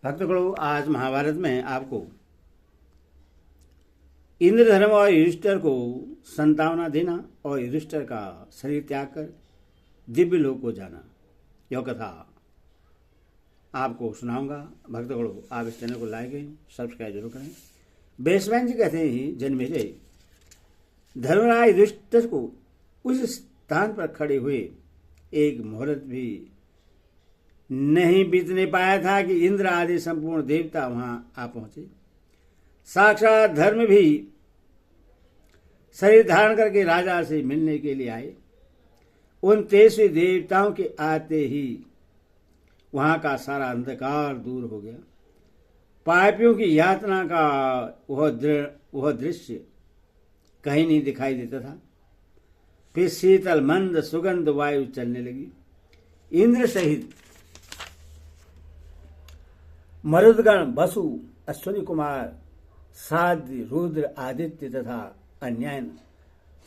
भक्तगणों, आज महाभारत में आपको इंद्रधर्म और युधिष्ठिर को संतावना देना और युधिष्ठिर का शरीर त्याग कर दिव्य लोक को जाना, यह कथा आपको सुनाऊंगा। भक्तगणों, आप इस चैनल को लाइक सब्सक्राइब जरूर करें। बेसवान जी कहते हैं, जन्मेजय धर्मराज युधिष्ठिर को उस स्थान पर खड़े हुए एक मुहूर्त भी नहीं बीतने पाया था कि इंद्र आदि संपूर्ण देवता वहां आ पहुंचे। साक्षात धर्म भी शरीर धारण करके राजा से मिलने के लिए आए। उन 23 देवताओं के आते ही वहां का सारा अंधकार दूर हो गया। पापियों की यातना का वह दृश्य कहीं नहीं दिखाई देता था। फिर शीतल मंद सुगंध वायु चलने लगी। इंद्र सहित मरुदगण, वसु, अश्विनी कुमार, साध्य, रुद्र, आदित्य तथा अन्यायन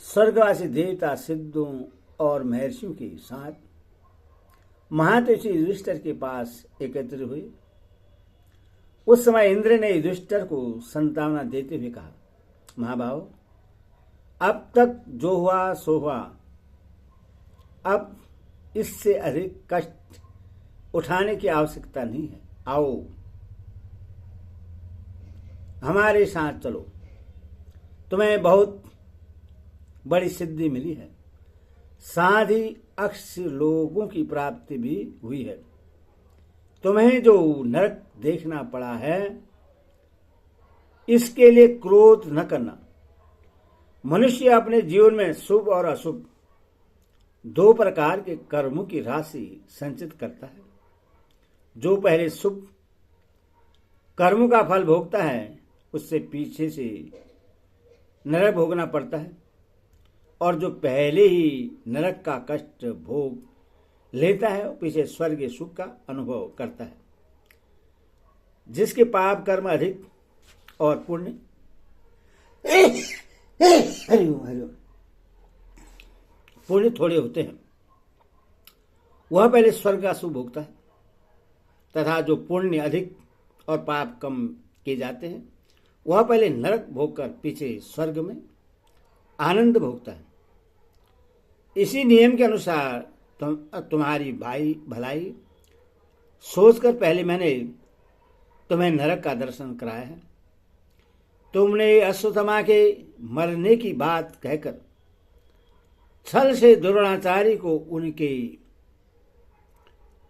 स्वर्गवासी देवता, सिद्धों और महर्षियों के साथ महातेजी युधिष्ठिर के पास एकत्र हुए। उस समय इंद्र ने युधिष्ठिर को संतावना देते हुए कहा, महाभाव, अब तक जो हुआ सो हुआ। अब इससे अधिक कष्ट उठाने की आवश्यकता नहीं है। आओ हमारे साथ चलो। तुम्हें बहुत बड़ी सिद्धि मिली है, साथ ही अक्ष लोगों की प्राप्ति भी हुई है। तुम्हें जो नरक देखना पड़ा है, इसके लिए क्रोध न करना। मनुष्य अपने जीवन में शुभ और अशुभ दो प्रकार के कर्मों की राशि संचित करता है। जो पहले शुभ कर्मों का फल भोगता है, उससे पीछे से नरक भोगना पड़ता है, और जो पहले ही नरक का कष्ट भोग लेता है, पीछे स्वर्ग सुख का अनुभव करता है। जिसके पाप कर्म अधिक और पुण्य हरिओम पुण्य थोड़े होते हैं, वह पहले स्वर्ग का सुख भोगता है, तथा जो पुण्य अधिक और पाप कम किए जाते हैं, वह पहले नरक भोगकर पीछे स्वर्ग में आनंद भोगता है। इसी नियम के अनुसार तुम्हारी भलाई सोचकर पहले मैंने तुम्हें नरक का दर्शन कराया है। तुमने अश्वत्थामा के मरने की बात कहकर छल से द्रोणाचार्य को उनके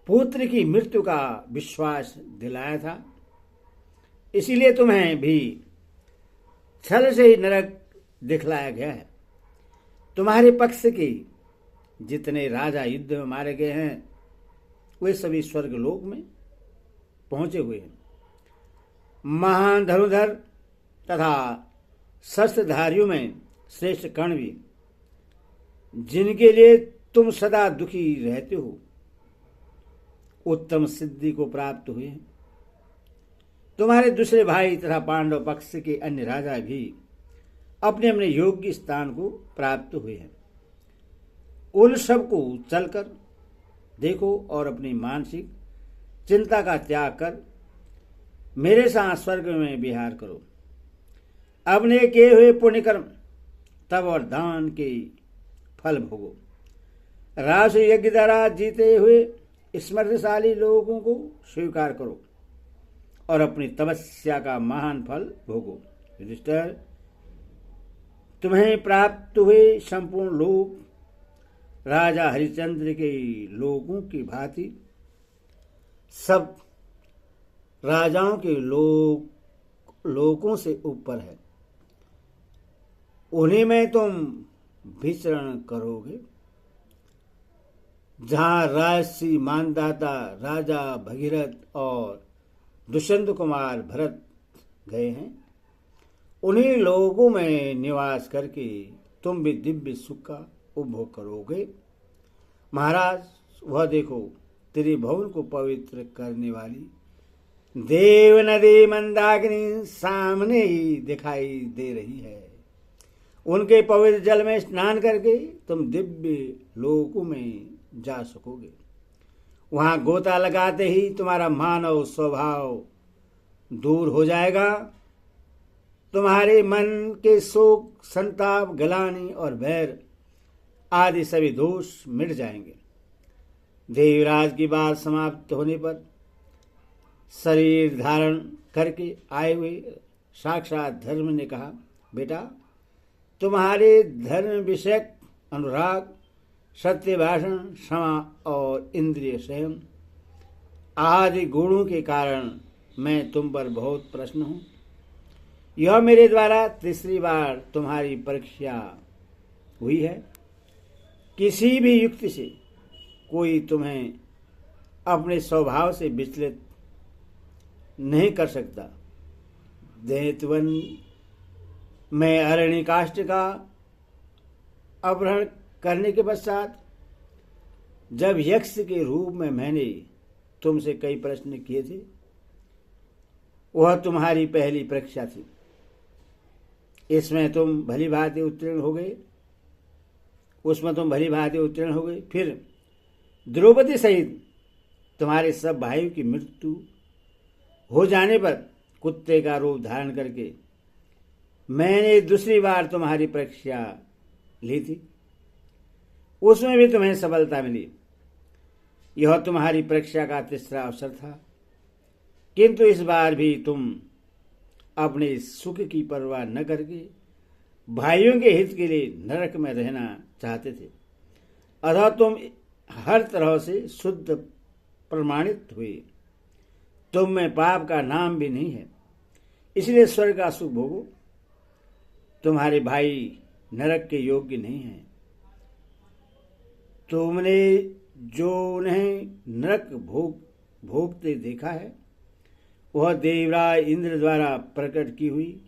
पुत्र की मृत्यु का विश्वास दिलाया था। इसीलिए तुम्हें भी छल से ही नरक दिखलाया गया है। तुम्हारे पक्ष के जितने राजा युद्ध में मारे गए हैं, वे सभी स्वर्ग लोक में पहुंचे हुए हैं। महान धनुधर तथा शस्त्रधारियों में श्रेष्ठ कर्ण भी, जिनके लिए तुम सदा दुखी रहते हो, उत्तम सिद्धि को प्राप्त हुए हैं। तुम्हारे दूसरे भाई तथा पांडव पक्ष के अन्य राजा भी अपने अपने योग्य स्थान को प्राप्त हुए हैं। उन सब को चलकर देखो और अपनी मानसिक चिंता का त्याग कर मेरे साथ स्वर्ग में विहार करो। अपने किए हुए पुण्य कर्म, तप और दान के फल भोगो। राज यज्ञ द्वारा जीते हुए स्मृतिशाली लोगों को स्वीकार करो और अपनी तपस्या का महान फल भोगो। युधिष्ठिर, तुम्हें प्राप्त हुए संपूर्ण लोक राजा हरिश्चंद्र के लोगों की भांति सब राजाओं के लोकों से ऊपर है। उन्हीं में तुम विचरण करोगे। जहां राजसी मानदाता राजा भगीरथ और दुष्यंत कुमार भरत गए हैं, उन्हीं लोगों में निवास करके तुम भी दिव्य सुख का उपभोग करोगे। महाराज, वह देखो, त्रिभुवन को पवित्र करने वाली देव नदी मंदाकिनी सामने ही दिखाई दे रही है। उनके पवित्र जल में स्नान करके तुम दिव्य लोकों में जा सकोगे। वहां गोता लगाते ही तुम्हारा मानव स्वभाव दूर हो जाएगा। तुम्हारे मन के शोक, संताप, गलानी और बैर आदि सभी दोष मिट जाएंगे। देवराज की बात समाप्त होने पर शरीर धारण करके आए हुए साक्षात धर्म ने कहा, बेटा, तुम्हारे धर्म विषयक अनुराग, सत्य भाषण, क्षमा और इंद्रिय संयम आदि गुणों के कारण मैं तुम पर बहुत प्रसन्न हूं। यह मेरे द्वारा तीसरी बार तुम्हारी परीक्षा हुई है। किसी भी युक्ति से कोई तुम्हें अपने स्वभाव से विचलित नहीं कर सकता। दैत्यवन में अरण्यकाष्ठ का अपहरण करने के पश्चात जब यक्ष के रूप में मैंने तुमसे कई प्रश्न किए थे, वह तुम्हारी पहली परीक्षा थी। इसमें तुम भली भांति उत्तीर्ण हो गए, उसमें तुम भली भांति उत्तीर्ण हो गए। फिर द्रौपदी सहित तुम्हारे सब भाइयों की मृत्यु हो जाने पर कुत्ते का रूप धारण करके मैंने दूसरी बार तुम्हारी परीक्षा ली थी। उसमें भी तुम्हें सफलता मिली। यह तुम्हारी परीक्षा का तीसरा अवसर था, किंतु इस बार भी तुम अपने सुख की परवाह न करके भाइयों के हित के लिए नरक में रहना चाहते थे। अतः तुम हर तरह से शुद्ध प्रमाणित हुए। तुम में पाप का नाम भी नहीं है, इसलिए स्वर्ग का सुख भोगो। तुम्हारे भाई नरक के योग्य नहीं हैं। तुमने जो उन्हें नरक भोगते देखा है, वह देवराज इंद्र द्वारा प्रकट की हुई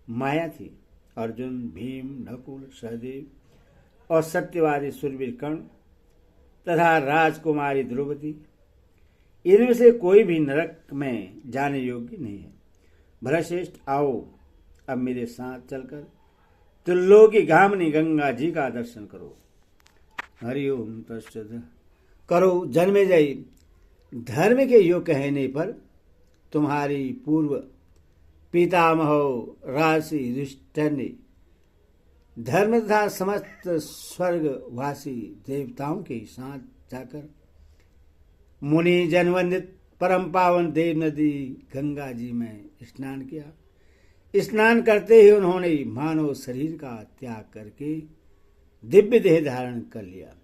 माया थी। अर्जुन, भीम, नकुल, सहदेव और सत्यवादी शूरवीर कर्ण तथा राजकुमारी द्रौपदी, इनमें से कोई भी नरक में जाने योग्य नहीं है। भरतश्रेष्ठ, आओ अब मेरे साथ चलकर त्रिलोकी गामिनी गंगा जी का दर्शन करो। हरिओम तत्सत। करो जन्मेजय, धर्म के योग कहने पर तुम्हारी पूर्व पितामह राशि युधिष्ठिर ने धर्म तथा समस्त स्वर्गवासी देवताओं के साथ जाकर मुनि जनवंदित परम पावन देव नदी गंगा जी में स्नान किया। स्नान करते ही उन्होंने मानव शरीर का त्याग करके दिव्य देह धारण कर लिया।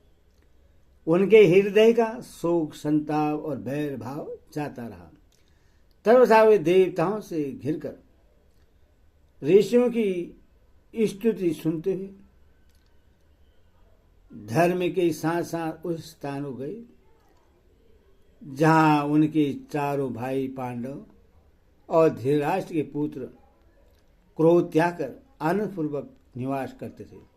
उनके हृदय का शोक, संताप और बैर भाव जाता रहा। तब वे देवताओं से घिरकर ऋषियों की स्तुति सुनते हुए धर्म के साथ साथ उस स्थान को गए जहां उनके चारों भाई पांडव और धृतराष्ट्र के पुत्र क्रोध त्याग कर आनंदपूर्वक निवास करते थे।